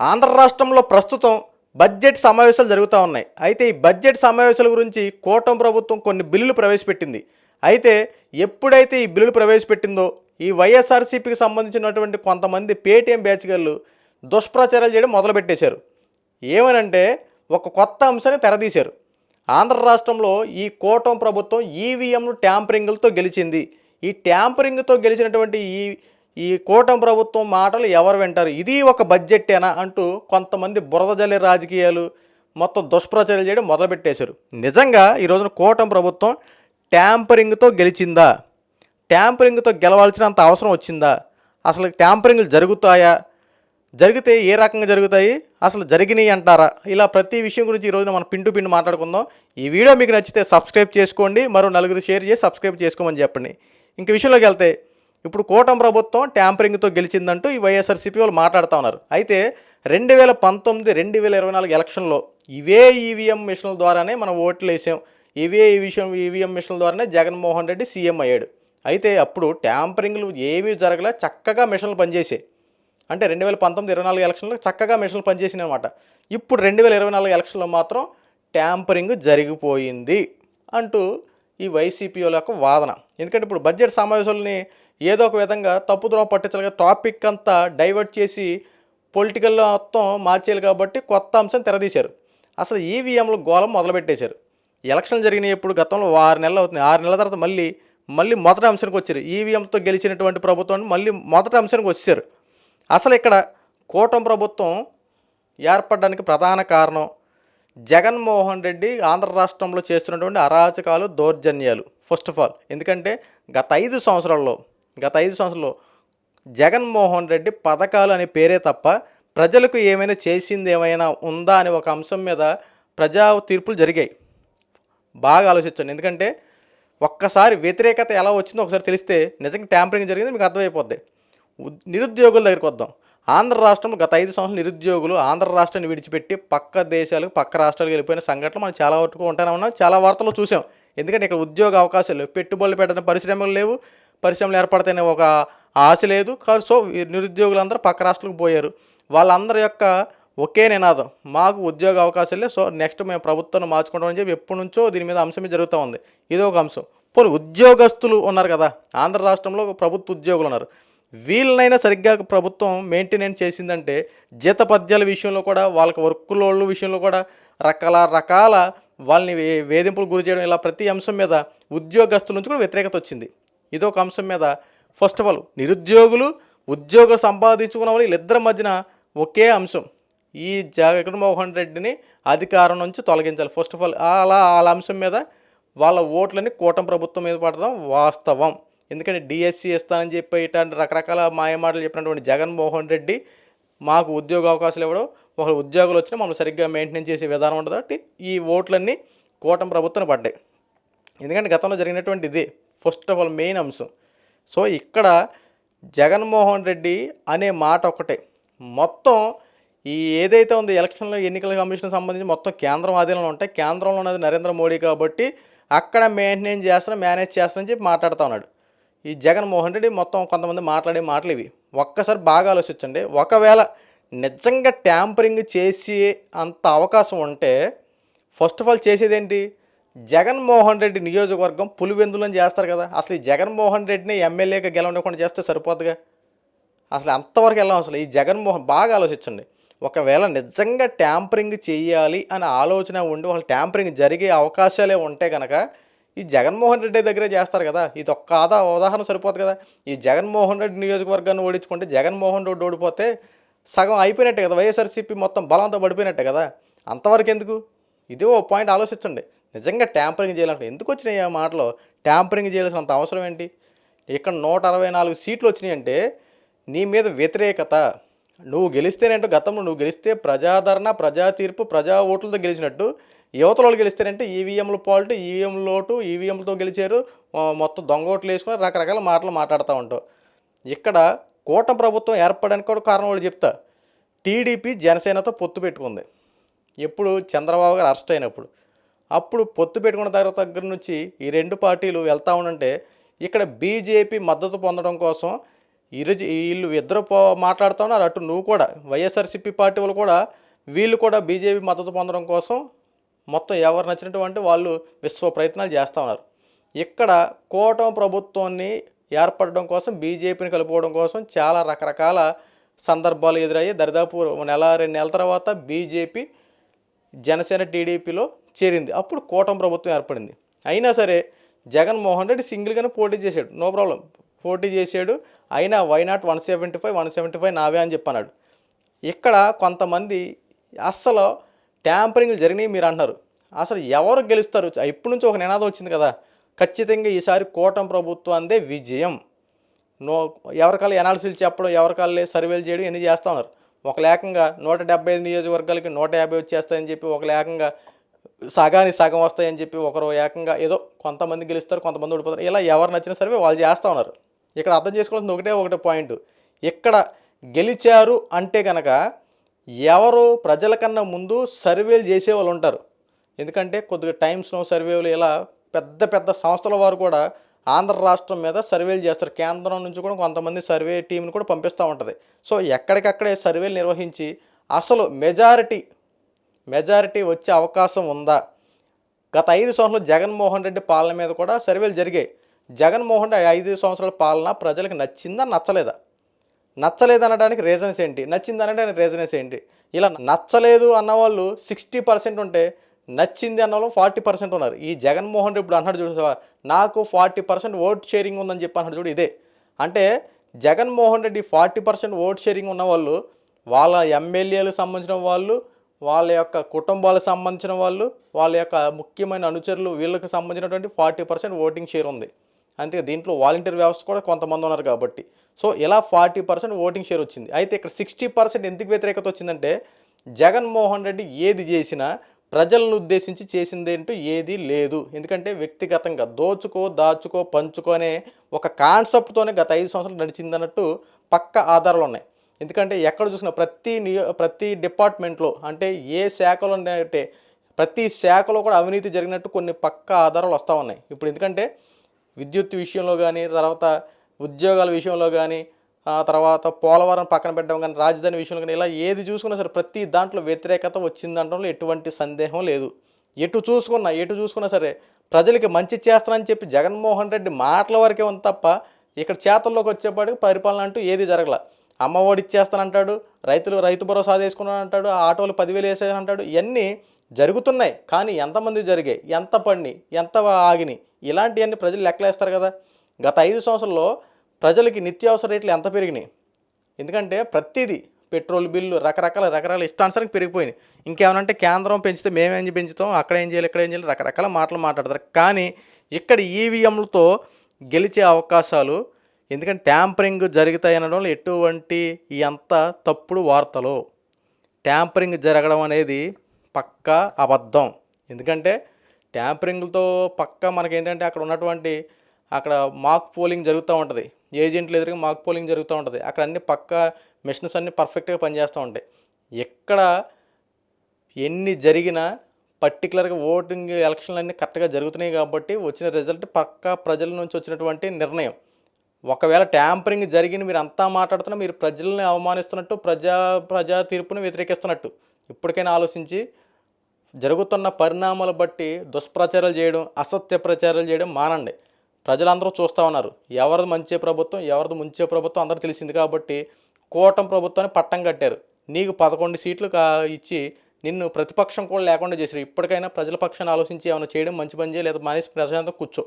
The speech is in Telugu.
ఆంధ్ర రాష్ట్రంలో ప్రస్తుతం బడ్జెట్ సమావేశాలు జరుగుతూ ఉన్నాయి. అయితే ఈ బడ్జెట్ సమావేశాల గురించి కూటమి ప్రభుత్వం కొన్ని బిల్లులు ప్రవేశపెట్టింది. అయితే ఎప్పుడైతే ఈ బిల్లులు ప్రవేశపెట్టిందో ఈ వైఎస్ఆర్సీపీకి సంబంధించినటువంటి కొంతమంది పేటీఎం బ్యాచ్గాళ్ళు దుష్ప్రచారాలు చేయడం మొదలుపెట్టేశారు. ఏమనంటే ఒక కొత్త అంశాన్ని తెరదీశారు. ఆంధ్ర రాష్ట్రంలో ఈ కూటమి ప్రభుత్వం ఈవీఎంలు ట్యాంపరింగ్లతో గెలిచింది. ఈ ట్యాంపరింగ్తో గెలిచినటువంటి ఈ కూటమి ప్రభుత్వం మాటలు ఎవరు వింటారు, ఇది ఒక బడ్జెట్టేనా అంటూ కొంతమంది బురద జల్లే రాజకీయాలు మొత్తం దుష్ప్రచారాలు చేయడం మొదలుపెట్టేశారు. నిజంగా ఈరోజున కూటమి ప్రభుత్వం ట్యాంపరింగ్తో గెలిచిందా? ట్యాంపరింగ్తో గెలవాల్సినంత అవసరం వచ్చిందా? అసలు ట్యాంపరింగ్లు జరుగుతాయా? జరిగితే ఏ రకంగా జరుగుతాయి? అసలు జరిగినాయి అంటారా? ఇలా ప్రతి విషయం గురించి ఈరోజు మనం పిన్ టు పిన్ మాట్లాడుకుందాం. ఈ వీడియో మీకు నచ్చితే సబ్స్క్రైబ్ చేసుకోండి, మరో నలుగురు షేర్ చేసి సబ్స్క్రైబ్ చేసుకోమని చెప్పండి. ఇంక విషయంలోకి వెళ్తే ఇప్పుడు కూటమి ప్రభుత్వం ట్యాంపరింగ్తో గెలిచిందంటూ ఈ వైఎస్ఆర్సీపీ వాళ్ళు మాట్లాడుతూ ఉన్నారు. అయితే 2019, 2024 ఎలక్షన్లో ఇవే ఈవీఎం మిషన్ల ద్వారానే మనం ఓట్లు వేసాం, ఇవే ఈవీఎం మిషన్ల ద్వారానే జగన్మోహన్ రెడ్డి సీఎం అయ్యాడు. అయితే అప్పుడు ట్యాంపరింగ్లు ఏమీ జరగలే, చక్కగా మిషన్లు పనిచేసాయి. అంటే 2019, 2024 ఎలక్షన్లో చక్కగా మిషన్లు పనిచేసినాయి అనమాట. ఇప్పుడు 2024 ఎలక్షన్లో మాత్రం ట్యాంపరింగ్ జరిగిపోయింది అంటూ ఈ వైసీపీ వాళ్ళ యొక్క వాదన. ఎందుకంటే ఇప్పుడు బడ్జెట్ సమావేశాలని ఏదో ఒక విధంగా తప్పుద్రోవ పట్టించాలి, టాపిక్ అంతా డైవర్ట్ చేసి పొలిటికల్లో మొత్తం మార్చేయాలి కాబట్టి కొత్త అంశం తెరదీశారు. అసలు ఈవీఎంలు గోళం మొదలుపెట్టేశారు. ఎలక్షన్లు జరిగినాయి ఎప్పుడు గతంలో 6 నెలలు అవుతుంది. 6 నెలల తర్వాత మళ్ళీ మొదటి అంశానికి వచ్చారు. ఈవీఎంతో గెలిచినటువంటి ప్రభుత్వాన్ని మళ్ళీ మొదటి అంశానికి వచ్చారు. అసలు ఇక్కడ కూటమి ప్రభుత్వం ఏర్పడడానికి ప్రధాన కారణం జగన్మోహన్ రెడ్డి ఆంధ్ర రాష్ట్రంలో చేస్తున్నటువంటి అరాచకాలు, దౌర్జన్యాలు. ఫస్ట్ ఆఫ్ ఆల్ ఎందుకంటే గత 5 సంవత్సరాల్లో జగన్మోహన్ రెడ్డి పథకాలు అనే పేరే తప్ప ప్రజలకు ఏమైనా చేసింది ఏమైనా ఉందా అని ఒక అంశం మీద ప్రజా తీర్పులు జరిగాయి. బాగా ఆలోచించండి. ఎందుకంటే ఒక్కసారి వ్యతిరేకత ఎలా వచ్చిందో ఒకసారి తెలిస్తే నిజంగా ట్యాంపరింగ్ జరిగింది మీకు అర్థమైపోద్ది. నిరుద్యోగుల దగ్గరికి వద్దాం. ఆంధ్ర రాష్ట్రంలో గత 5 సంవత్సరాలు నిరుద్యోగులు ఆంధ్ర రాష్ట్రాన్ని విడిచిపెట్టి పక్క దేశాలకు, పక్క రాష్ట్రాలకు వెళ్ళిపోయిన సంఘటనలు మనం చాలా వరకు ఉంటూనే ఉన్నాం, చాలా వార్తలు చూసాం. ఎందుకంటే ఇక్కడ ఉద్యోగ అవకాశాలు లేవు, పెట్టుబడులు పెట్టడం పరిశ్రమలు లేవు, పరిశ్రమలు ఏర్పడితేనే ఒక ఆశ లేదు. సో నిరుద్యోగులందరూ పక్క రాష్ట్రాలకు పోయారు. వాళ్ళందరి యొక్క ఒకే నినాదం, మాకు ఉద్యోగ అవకాశాలు లేవు, సో నెక్స్ట్ మేము ప్రభుత్వాన్ని మార్చుకుంటామని చెప్పి ఎప్పటి నుంచో దీని మీద అంశమే జరుగుతూ ఉంది. ఇది ఒక అంశం. పోనీ ఉద్యోగస్తులు ఉన్నారు కదా, ఆంధ్ర రాష్ట్రంలో ప్రభుత్వ ఉద్యోగులు ఉన్నారు, వీళ్ళనైనా సరిగ్గా ప్రభుత్వం మెయింటెనెన్స్ చేసిందంటే జీతపద్యాల విషయంలో కూడా, వాళ్ళకి వర్క్ లోడ్ల విషయంలో కూడా రకరకాల వాళ్ళని వేధింపులు గురి చేయడం, ఇలా ప్రతి అంశం మీద ఉద్యోగస్తుల నుంచి కూడా వ్యతిరేకత వచ్చింది. ఇదొక అంశం మీద ఫస్ట్ ఆఫ్ ఆల్ నిరుద్యోగులు, ఉద్యోగం సంపాదించుకున్న వాళ్ళు వీళ్ళిద్దరి మధ్యన ఒకే అంశం, ఈ జగన్మోహన్ రెడ్డిని అధికారం నుంచి తొలగించాలి. ఫస్ట్ ఆఫ్ ఆల్ వాళ్ళ అంశం మీద వాళ్ళ ఓట్లని కూటమి ప్రభుత్వం మీద పడడం వాస్తవం. ఎందుకంటే డిఎస్సి ఇస్తానని చెప్పి ఇట్లాంటి రకరకాల మాయమాటలు చెప్పినటువంటి జగన్మోహన్ రెడ్డి మాకు ఉద్యోగ అవకాశాలు ఇవ్వడం, ఒక ఉద్యోగులు వచ్చినా మమ్మల్ని సరిగ్గా మెయింటైన్ చేసే విధానం ఉండదు కాబట్టి ఈ ఓట్లన్నీ కూటమి ప్రభుత్వం పడ్డాయి. ఎందుకంటే గతంలో జరిగినటువంటి ఇదే ఫస్ట్ ఆఫ్ ఆల్ మెయిన్ అంశం. సో ఇక్కడ జగన్మోహన్ రెడ్డి అనే మాట ఒకటే మొత్తం ఈ ఏదైతే ఉందో ఎలక్షన్లో ఎన్నికల కమిషన్ సంబంధించి మొత్తం కేంద్రం ఆధీనంలో ఉంటాయి. కేంద్రంలో ఉన్నది నరేంద్ర మోడీ కాబట్టి అక్కడ మేనేజ్ చేస్తానని చెప్పి మాట్లాడుతూ ఉన్నాడు ఈ జగన్మోహన్ రెడ్డి. మొత్తం కొంతమంది మాట్లాడే మాటలు ఇవి. ఒక్కసారి బాగా ఆలోచించండి. ఒకవేళ నిజంగా ట్యాంపరింగ్ చేసి అంత అవకాశం ఉంటే ఫస్ట్ ఆఫ్ ఆల్ చేసేదేంటి, జగన్మోహన్ రెడ్డి నియోజకవర్గం పులివెందులని చేస్తారు కదా, అసలు ఈ జగన్మోహన్ రెడ్డిని ఎమ్మెల్యేగా గెలవకుండా చేస్తే సరిపోద్దుగా. అసలు అంతవరకు వెళ్ళాం. అసలు ఈ జగన్మోహన్ బాగా ఆలోచించండి. ఒకవేళ నిజంగా ట్యాంపరింగ్ చేయాలి అనే ఆలోచన ఉండి వాళ్ళు ట్యాంపరింగ్ జరిగే అవకాశాలే ఉంటే కనుక ఈ జగన్మోహన్ రెడ్డి దగ్గరే చేస్తారు కదా. ఇది ఒక్క ఉదాహరణ సరిపోదు కదా. ఈ జగన్మోహన్ రెడ్డి నియోజకవర్గాన్ని ఓడించుకుంటే జగన్మోహన్ రెడ్డి ఓడిపోతే సగం అయిపోయినట్టే కదా, వైఎస్ఆర్సీపీ మొత్తం బలంతో పడిపోయినట్టే కదా. అంతవరకు ఎందుకు? ఇది ఓ పాయింట్ ఆలోచించండి. నిజంగా ట్యాంపరింగ్ చేయాలంటే ఎందుకు వచ్చినాయి ఆ మాటలో? ట్యాంపరింగ్ చేయాల్సినంత అవసరం ఏంటి? ఇక్కడ 164 సీట్లు వచ్చినాయి అంటే నీ మీద వ్యతిరేకత. నువ్వు గెలిస్తేనంటే గతంలో నువ్వు గెలిస్తే ప్రజాదరణ, ప్రజా తీర్పు, ప్రజా ఓట్లతో గెలిచినట్టు, యువతల వాళ్ళు గెలిస్తారంటే ఈవీఎంలు పాల్ట్, ఈవీఎం లోటు, ఈవీఎంలతో గెలిచారు, మొత్తం దొంగ ఓట్లు వేసుకుని రకరకాల మాటలు మాట్లాడుతూ ఉంటావు. ఇక్కడ కూటమి ప్రభుత్వం ఏర్పడడానికి కూడా కారణం వాళ్ళు చెప్తా. టీడీపీ జనసేనతో పొత్తు పెట్టుకుంది. ఎప్పుడు చంద్రబాబు గారు అరెస్ట్ అయినప్పుడు. అప్పుడు పొత్తు పెట్టుకున్న దగ్గర నుంచి ఈ రెండు పార్టీలు వెళ్తా ఉంటే ఇక్కడ బీజేపీ మద్దతు పొందడం కోసం ఈరోజు వీళ్ళు ఇద్దరు మాట్లాడుతూ ఉన్నారు. అటు నువ్వు కూడా వైఎస్ఆర్సీపీ పార్టీ వాళ్ళు కూడా వీళ్ళు కూడా బీజేపీ మద్దతు పొందడం కోసం మొత్తం ఎవరు నచ్చినటువంటి వాళ్ళు విశ్వ ప్రయత్నాలు చేస్తూ ఉన్నారు. ఇక్కడ కూటమి ప్రభుత్వాన్ని ఏర్పడడం కోసం బీజేపీని కలుపుకోవడం కోసం చాలా రకరకాల సందర్భాలు ఎదురయ్యి దరిదాపు నెల 2 నెలల తర్వాత బీజేపీ జనసేన టీడీపీలో చేరింది. అప్పుడు కూటమి ప్రభుత్వం ఏర్పడింది. అయినా సరే జగన్మోహన్ రెడ్డి సింగిల్గానే పోటీ చేశాడు, నో ప్రాబ్లం పోటీ చేశాడు. అయినా వైనాట్ 175 నావే అని చెప్పన్నాడు. ఇక్కడ కొంతమంది అస్సలు ట్యాంపరింగ్లు జరిగినాయి మీరు అంటున్నారు. అసలు ఎవరు గెలుస్తారు? ఇప్పటి నుంచి ఒక నినాదం వచ్చింది కదా, ఖచ్చితంగా ఈసారి కూటమి ప్రభుత్వాందే విజయం. ఎవరికాళ్ళు ఎనాలిసిస్ చెప్పడం, ఎవరికాళ్ళే సర్వేలు చేయడం ఇవన్నీ చేస్తూ ఉన్నారు. ఒక లేకంగా 175 నియోజకవర్గాలకి 150 వచ్చేస్తాయని చెప్పి, ఒక లేకంగా సగానికి సగం వస్తాయని చెప్పి, ఒకరు ఏకంగా ఏదో కొంతమంది గెలుస్తారు, కొంతమంది ఓడిపోతారు. ఇలా ఎవరు నచ్చిన సర్వే వాళ్ళు చేస్తూ ఉన్నారు. ఇక్కడ అర్థం చేసుకోవాల్సింది ఒకటే పాయింట్. ఇక్కడ గెలిచారు అంటే కనుక ఎవరు ప్రజల కన్నా ముందు సర్వేలు చేసేవాళ్ళు ఉంటారు. ఎందుకంటే కొద్దిగా టైమ్స్ నౌ సర్వేలు ఇలా పెద్ద పెద్ద సంస్థల వారు కూడా ఆంధ్ర రాష్ట్రం మీద సర్వేలు చేస్తారు. కేంద్రం నుంచి కూడా కొంతమంది సర్వే టీంని కూడా పంపిస్తూ ఉంటుంది. సో ఎక్కడికక్కడే సర్వేలు నిర్వహించి అసలు మెజారిటీ వచ్చే అవకాశం ఉందా? గత 5 సంవత్సరాలు జగన్మోహన్ రెడ్డి పాలన మీద కూడా సర్వేలు జరిగాయి. జగన్మోహన్ రెడ్డి 5 సంవత్సరాల పాలన ప్రజలకు నచ్చిందా నచ్చలేదా? నచ్చలేదనడానికి రీజన్స్ ఏంటి, నచ్చిందనడానికి రీజన్స్ ఏంటి? ఇలా నచ్చలేదు అన్నవాళ్ళు 60% ఉంటే నచ్చింది అన్నవాళ్ళు 40% ఉన్నారు. ఈ జగన్మోహన్ రెడ్డి ఇప్పుడు అన్నాడు చూసావా, నాకు 40% ఓట్ షేరింగ్ ఉందని చెప్పి అన్నాడు చూడు. ఇదే అంటే జగన్మోహన్ రెడ్డి 40% ఓట్ షేరింగ్ ఉన్నవాళ్ళు, వాళ్ళ ఎమ్మెల్యేలకు సంబంధించిన వాళ్ళు, వాళ్ళ యొక్క కుటుంబాలకు సంబంధించిన వాళ్ళు, వాళ్ళ యొక్క ముఖ్యమైన అనుచరులు, వీళ్ళకి సంబంధించినటువంటి 40% ఓటింగ్ షేర్ ఉంది. అంతే, దీంట్లో వాలంటీర్ వ్యవస్థ కూడా కొంతమంది ఉన్నారు కాబట్టి. సో ఇలా 40% ఓటింగ్ షేర్ వచ్చింది. అయితే ఇక్కడ 60% ఎందుకు వ్యతిరేకత వచ్చిందంటే జగన్మోహన్ రెడ్డి ఏది చేసినా ప్రజలను ఉద్దేశించి చేసిందేంటూ ఏదీ లేదు. ఎందుకంటే వ్యక్తిగతంగా దాచుకో పంచుకో అనే ఒక కాన్సెప్ట్తోనే గత 5 సంవత్సరాలు నడిచిందన్నట్టు పక్క ఆధారాలు ఉన్నాయి. ఎందుకంటే ఎక్కడ చూసినా ప్రతి డిపార్ట్మెంట్లో అంటే ఏ శాఖలో అంటే ప్రతి శాఖలో కూడా అవినీతి జరిగినట్టు కొన్ని పక్క ఆధారాలు వస్తూ ఉన్నాయి. ఇప్పుడు ఎందుకంటే విద్యుత్ విషయంలో కానీ, తర్వాత ఉద్యోగాల విషయంలో కానీ, తర్వాత పోలవరం పక్కన పెట్టడం కానీ, రాజధాని విషయంలో కానీ, ఇలా ఏది చూసుకున్నా సరే ప్రతి దాంట్లో వ్యతిరేకత వచ్చిందంటంలో ఎటువంటి సందేహం లేదు. ఎటు చూసుకున్నా సరే ప్రజలకి మంచి చేస్తానని చెప్పి జగన్మోహన్ రెడ్డి మాటల వరకే ఉంది తప్ప ఇక్కడ చేతల్లోకి వచ్చేపాటికి పరిపాలన అంటూ ఏది జరగల. అమ్మ ఒడి ఇచ్చేస్తానంటాడు, రైతు భరోసా తీసుకున్నాను అంటాడు, ఆటోలు 10,000 వేసేనంటాడు. ఇవన్నీ జరుగుతున్నాయి. కానీ ఎంతమంది జరిగాయి, ఎంత పడినాయి, ఎంత ఆగినాయి, ఇలాంటివన్నీ ప్రజలు లెక్కలేస్తారు కదా. గత 5 సంవత్సరాల్లో ప్రజలకి నిత్యావసర రేట్లు ఎంత పెరిగినాయి? ఎందుకంటే ప్రతిదీ పెట్రోల్ బిల్లు రకరకాల ఇష్టానుసారం పెరిగిపోయినాయి. ఇంకేమనంటే కేంద్రం పెంచితే మేమేం పెంచుతాం, అక్కడ ఏం చేయాలి రకరకాల మాటలు మాట్లాడతారు. కానీ ఇక్కడ ఈవీఎంలతో గెలిచే అవకాశాలు, ఎందుకంటే ట్యాంపరింగ్ జరుగుతాయి అనడంలో ఎటువంటి ఎంత తప్పుడు వార్తలు. ట్యాంపరింగ్ జరగడం అనేది పక్కా అబద్ధం. ఎందుకంటే ట్యాంపరింగ్లతో పక్కా మనకేంటంటే అక్కడ మాక్ పోలింగ్ జరుగుతూ ఉంటుంది, ఏజెంట్లు ఎదురుగా మాక్ పోలింగ్ జరుగుతూ ఉంటుంది. అక్కడ అన్ని పక్కా మిషన్స్ అన్నీ పర్ఫెక్ట్గా పనిచేస్తూ ఉంటాయి. ఎక్కడ ఎన్ని జరిగినా పర్టికులర్గా ఓటింగ్ ఎలక్షన్లు అన్నీ కరెక్ట్గా జరుగుతున్నాయి కాబట్టి వచ్చిన రిజల్ట్ పక్కా ప్రజల నుంచి వచ్చినటువంటి నిర్ణయం. ఒకవేళ ట్యాంపరింగ్ జరిగింది మీరు అంతా మాట్లాడుతున్నా, మీరు ప్రజల్ని అవమానిస్తున్నట్టు, ప్రజా తీర్పుని వ్యతిరేకిస్తున్నట్టు. ఇప్పటికైనా ఆలోచించి జరుగుతున్న పరిణామాలు బట్టి దుష్ప్రచారాలు చేయడం, అసత్య ప్రచారాలు చేయడం మానండి. ప్రజలందరూ చూస్తూ ఉన్నారు ఎవరిది మంచి ప్రభుత్వం, ఎవరిది ముంచే ప్రభుత్వం అందరూ తెలిసింది కాబట్టి కూటమి ప్రభుత్వాన్ని పట్టం కట్టారు. నీకు 11 సీట్లు ఇచ్చి నిన్ను ప్రతిపక్షం కూడా లేకుండా చేశారు. ఇప్పటికైనా ప్రజల పక్షాన్ని ఆలోచించి ఏమైనా చేయడం మంచి పని చేయ, లేదా మానేసి ప్రశాంతంగా కూర్చో.